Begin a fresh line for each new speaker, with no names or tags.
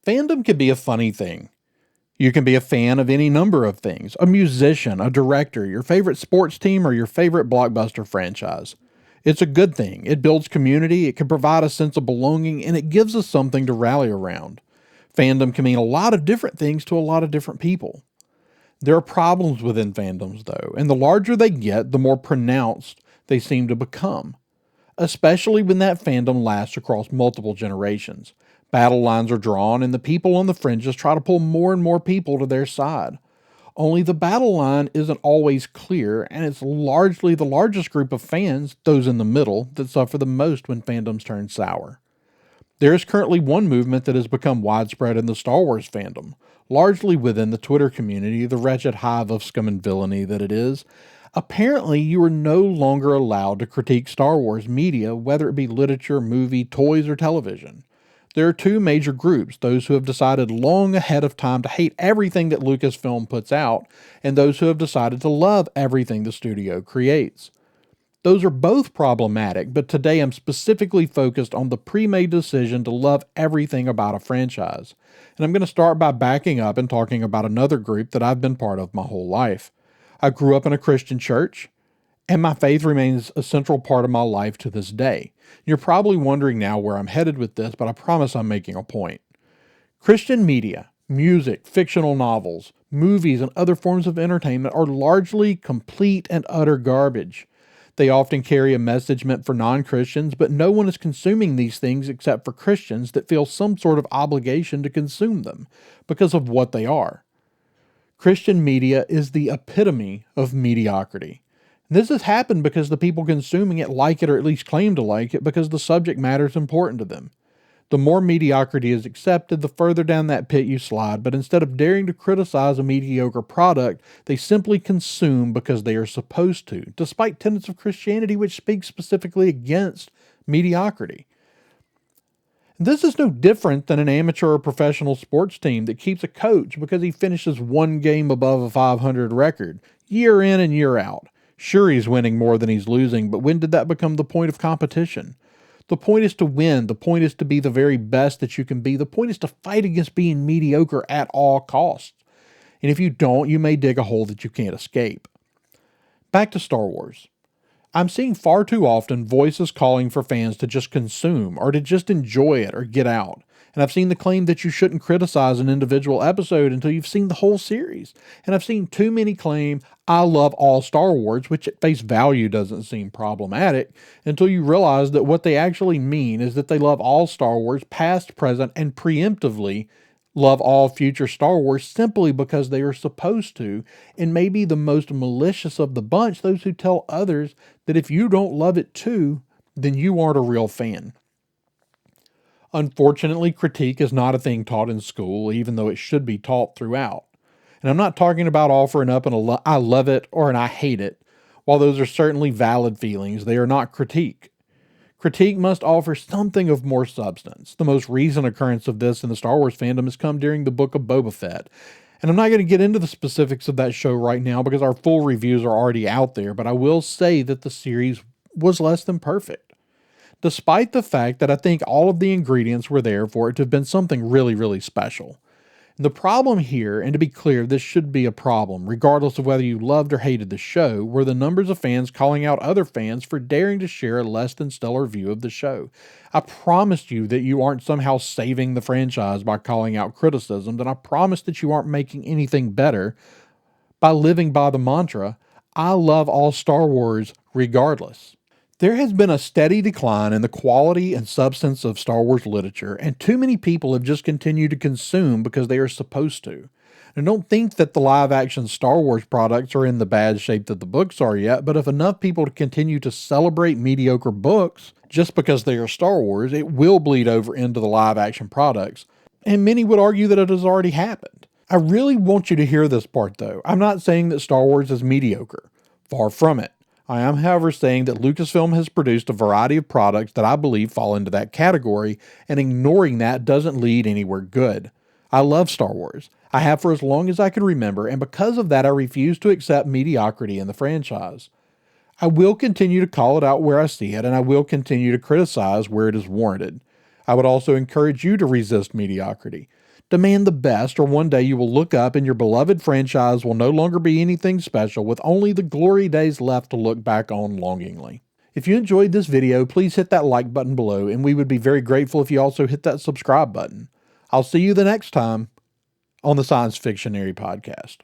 Fandom can be a funny thing. You can be a fan of any number of things, a musician, a director, your favorite sports team, or your favorite blockbuster franchise. It's a good thing. It builds community, it can provide a sense of belonging, and it gives us something to rally around. Fandom can mean a lot of different things to a lot of different people. There are problems within fandoms, though, and the larger they get, the more pronounced they seem to become, especially when that fandom lasts across multiple generations. Battle lines are drawn, and the people on the fringes try to pull more and more people to their side. Only the battle line isn't always clear, and it's largely the largest group of fans, those in the middle, that suffer the most when fandoms turn sour. There is currently one movement that has become widespread in the Star Wars fandom, largely within the Twitter community, the wretched hive of scum and villainy that it is. Apparently, you are no longer allowed to critique Star Wars media, whether it be literature, movie, toys, or television. There are two major groups, those who have decided long ahead of time to hate everything that Lucasfilm puts out, and those who have decided to love everything the studio creates. Those are both problematic, but today I'm specifically focused on the pre-made decision to love everything about a franchise. And I'm going to start by backing up and talking about another group that I've been part of my whole life. I grew up in a Christian church, and my faith remains a central part of my life to this day. You're probably wondering now where I'm headed with this, but I promise I'm making a point. Christian media, music, fictional novels, movies, and other forms of entertainment are largely complete and utter garbage. They often carry a message meant for non-Christians, but no one is consuming these things except for Christians that feel some sort of obligation to consume them because of what they are. Christian media is the epitome of mediocrity. This has happened because the people consuming it like it, or at least claim to like it, because the subject matter is important to them. The more mediocrity is accepted, the further down that pit you slide, but instead of daring to criticize a mediocre product, they simply consume because they are supposed to, despite tenets of Christianity which speak specifically against mediocrity. This is no different than an amateur or professional sports team that keeps a coach because he finishes one game above a 500 record, year in and year out. Sure, he's winning more than he's losing, but when did that become the point of competition? The point is to win. The point is to be the very best that you can be. The point is to fight against being mediocre at all costs. And if you don't, you may dig a hole that you can't escape. Back to Star Wars. I'm seeing far too often voices calling for fans to just consume or to just enjoy it or get out. And I've seen the claim that you shouldn't criticize an individual episode until you've seen the whole series. And I've seen too many claim, I love all Star Wars, which at face value doesn't seem problematic, until you realize that what they actually mean is that they love all Star Wars, past, present, and preemptively love all future Star Wars simply because they are supposed to, and maybe the most malicious of the bunch, those who tell others that if you don't love it too, then you aren't a real fan. Unfortunately, critique is not a thing taught in school, even though it should be taught throughout. And I'm not talking about offering up an I love it or an I hate it. While those are certainly valid feelings, they are not critique. Critique must offer something of more substance. The most recent occurrence of this in the Star Wars fandom has come during the Book of Boba Fett. And I'm not going to get into the specifics of that show right now because our full reviews are already out there, but I will say that the series was less than perfect. Despite the fact that I think all of the ingredients were there for it to have been something really, really special. The problem here, and to be clear, this should be a problem, regardless of whether you loved or hated the show, were the numbers of fans calling out other fans for daring to share a less than stellar view of the show. I promised you that you aren't somehow saving the franchise by calling out criticisms, and I promise that you aren't making anything better by living by the mantra, I love all Star Wars regardless. There has been a steady decline in the quality and substance of Star Wars literature, and too many people have just continued to consume because they are supposed to. And don't think that the live-action Star Wars products are in the bad shape that the books are yet, but if enough people continue to celebrate mediocre books just because they are Star Wars, it will bleed over into the live-action products, and many would argue that it has already happened. I really want you to hear this part though. I'm not saying that Star Wars is mediocre. Far from it. I am, however, saying that Lucasfilm has produced a variety of products that I believe fall into that category, and ignoring that doesn't lead anywhere good. I love Star Wars. I have for as long as I can remember, and because of that I refuse to accept mediocrity in the franchise. I will continue to call it out where I see it, and I will continue to criticize where it is warranted. I would also encourage you to resist mediocrity. Demand the best, or one day you will look up and your beloved franchise will no longer be anything special, with only the glory days left to look back on longingly. If you enjoyed this video, please hit that like button below, and we would be very grateful if you also hit that subscribe button. I'll see you the next time on the Science Fictionary podcast.